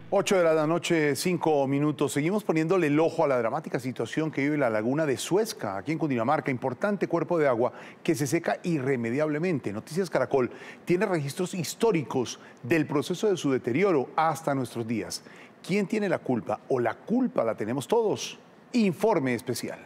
8 de la noche, 5 minutos. Seguimos poniéndole el ojo a la dramática situación que vive la laguna de Suezca, aquí en Cundinamarca. Importante cuerpo de agua que se seca irremediablemente. Noticias Caracol tiene registros históricos del proceso de su deterioro hasta nuestros días. ¿Quién tiene la culpa? ¿O la culpa la tenemos todos? Informe especial.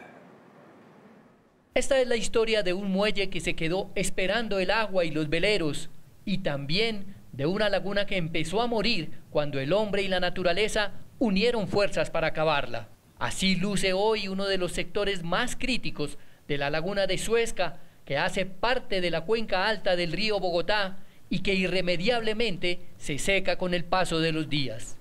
Esta es la historia de un muelle que se quedó esperando el agua y los veleros, y también de una laguna que empezó a morir cuando el hombre y la naturaleza unieron fuerzas para acabarla. Así luce hoy uno de los sectores más críticos de la laguna de Suezca, que hace parte de la cuenca alta del río Bogotá y que irremediablemente se seca con el paso de los días.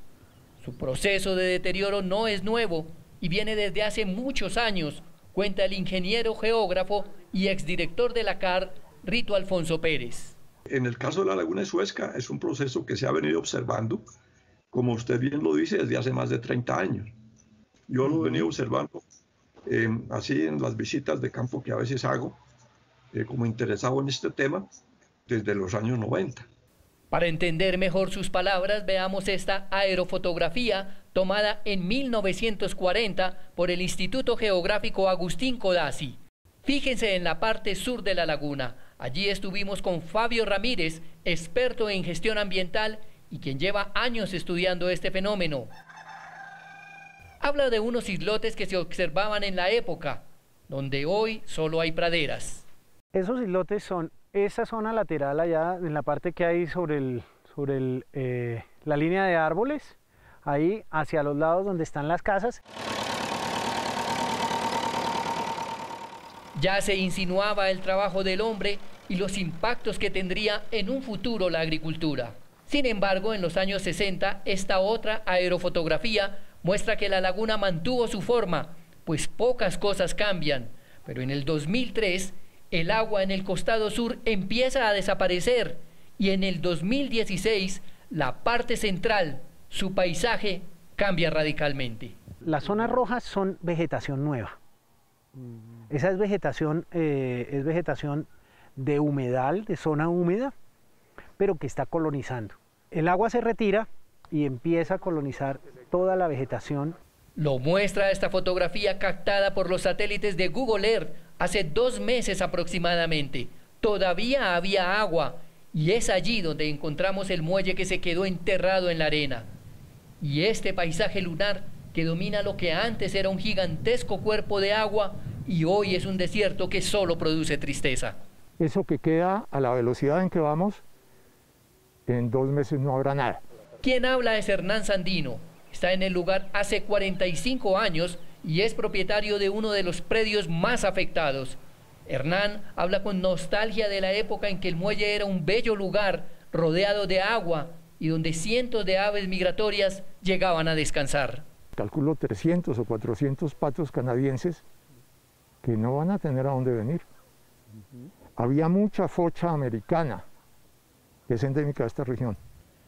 Su proceso de deterioro no es nuevo y viene desde hace muchos años, cuenta el ingeniero geógrafo y exdirector de la CAR, Rito Alfonso Pérez. En el caso de la laguna de Suezca es un proceso que se ha venido observando, como usted bien lo dice, desde hace más de 30 años. Yo lo he venido observando así en las visitas de campo que a veces hago, como interesado en este tema, desde los años 90. Para entender mejor sus palabras, veamos esta aerofotografía tomada en 1940 por el Instituto Geográfico Agustín Codazzi. Fíjense en la parte sur de la laguna. Allí estuvimos con Fabio Ramírez, experto en gestión ambiental y quien lleva años estudiando este fenómeno. Habla de unos islotes que se observaban en la época, donde hoy solo hay praderas. Esos islotes son esa zona lateral allá, en la parte que hay sobre la línea de árboles, ahí hacia los lados donde están las casas. Ya se insinuaba el trabajo del hombre y los impactos que tendría en un futuro la agricultura. Sin embargo, en los años 60, esta otra aerofotografía muestra que la laguna mantuvo su forma, pues pocas cosas cambian. Pero en el 2003, el agua en el costado sur empieza a desaparecer y en el 2016, la parte central, su paisaje, cambia radicalmente. Las zonas rojas son vegetación nueva. Esa es vegetación de humedal, de zona húmeda, pero que está colonizando. El agua se retira y empieza a colonizar toda la vegetación. Lo muestra esta fotografía captada por los satélites de Google Earth hace 2 meses aproximadamente. Todavía había agua y es allí donde encontramos el muelle que se quedó enterrado en la arena. Y este paisaje lunar que domina lo que antes era un gigantesco cuerpo de agua y hoy es un desierto que solo produce tristeza. Eso que queda a la velocidad en que vamos, en 2 meses no habrá nada. Quien habla es Hernán Sandino. Está en el lugar hace 45 años y es propietario de uno de los predios más afectados. Hernán habla con nostalgia de la época en que el muelle era un bello lugar rodeado de agua y donde cientos de aves migratorias llegaban a descansar. Calculo 300 o 400 patos canadienses que no van a tener a dónde venir. Había mucha focha americana que es endémica de esta región.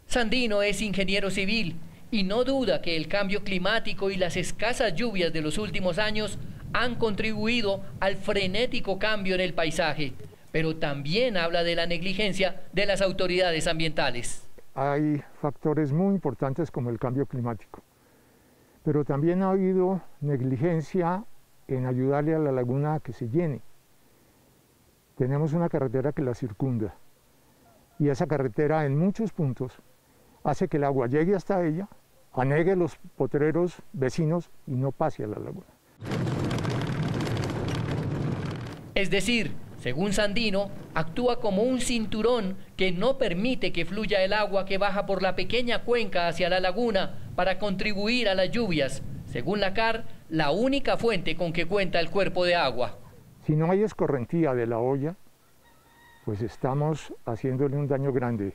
Sandino es ingeniero civil y no duda que el cambio climático y las escasas lluvias de los últimos años han contribuido al frenético cambio en el paisaje, pero también habla de la negligencia de las autoridades ambientales. Hay factores muy importantes como el cambio climático, pero también ha habido negligencia en ayudarle a la laguna a que se llene. Tenemos una carretera que la circunda y esa carretera en muchos puntos hace que el agua llegue hasta ella, anegue los potreros vecinos y no pase a la laguna. Es decir, según Sandino, actúa como un cinturón que no permite que fluya el agua que baja por la pequeña cuenca hacia la laguna para contribuir a las lluvias. Según la CAR, la única fuente con que cuenta el cuerpo de agua. Si no hay escorrentía de la olla, pues estamos haciéndole un daño grande.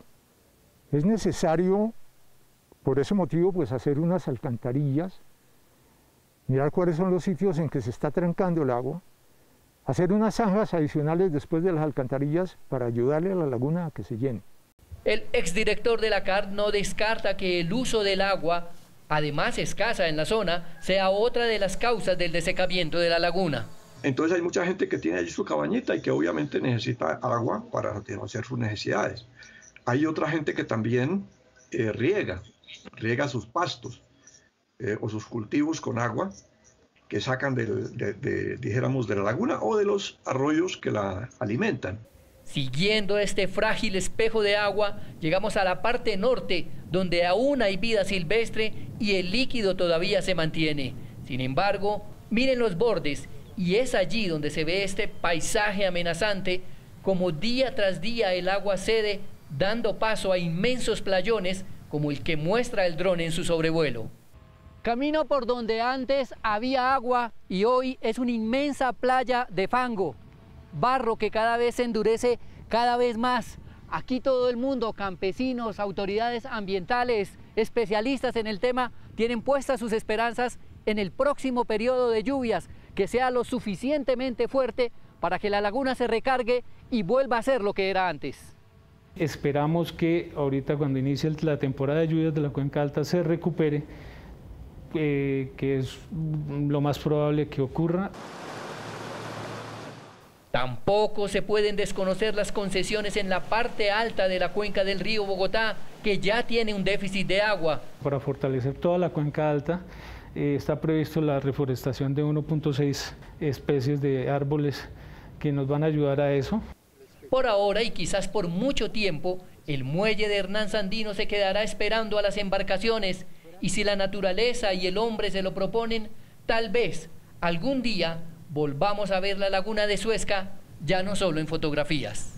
Es necesario, por ese motivo, pues hacer unas alcantarillas, mirar cuáles son los sitios en que se está trancando el agua, hacer unas zanjas adicionales después de las alcantarillas para ayudarle a la laguna a que se llene. El exdirector de la CAR no descarta que el uso del agua, además escasa en la zona, sea otra de las causas del desecamiento de la laguna. Entonces hay mucha gente que tiene allí su cabañita y que obviamente necesita agua para hacer sus necesidades. Hay otra gente que también riega riega sus pastos o sus cultivos con agua que sacan dijéramos, de la laguna o de los arroyos que la alimentan. Siguiendo este frágil espejo de agua, llegamos a la parte norte, donde aún hay vida silvestre y el líquido todavía se mantiene. Sin embargo, miren los bordes, y es allí donde se ve este paisaje amenazante, como día tras día el agua cede, dando paso a inmensos playones, como el que muestra el dron en su sobrevuelo. Camino por donde antes había agua y hoy es una inmensa playa de fango, barro que cada vez se endurece cada vez más. Aquí todo el mundo, campesinos, autoridades ambientales, especialistas en el tema, tienen puestas sus esperanzas en el próximo periodo de lluvias, que sea lo suficientemente fuerte para que la laguna se recargue y vuelva a ser lo que era antes. Esperamos que ahorita cuando inicie la temporada de lluvias de la Cuenca Alta se recupere, que es lo más probable que ocurra. Tampoco se pueden desconocer las concesiones en la parte alta de la cuenca del río Bogotá, que ya tiene un déficit de agua. Para fortalecer toda la Cuenca Alta está previsto la reforestación de 1.6 especies de árboles que nos van a ayudar a eso. Por ahora y quizás por mucho tiempo, el muelle de Hernán Sandino se quedará esperando a las embarcaciones, y si la naturaleza y el hombre se lo proponen, tal vez algún día volvamos a ver la laguna de Suezca, ya no solo en fotografías.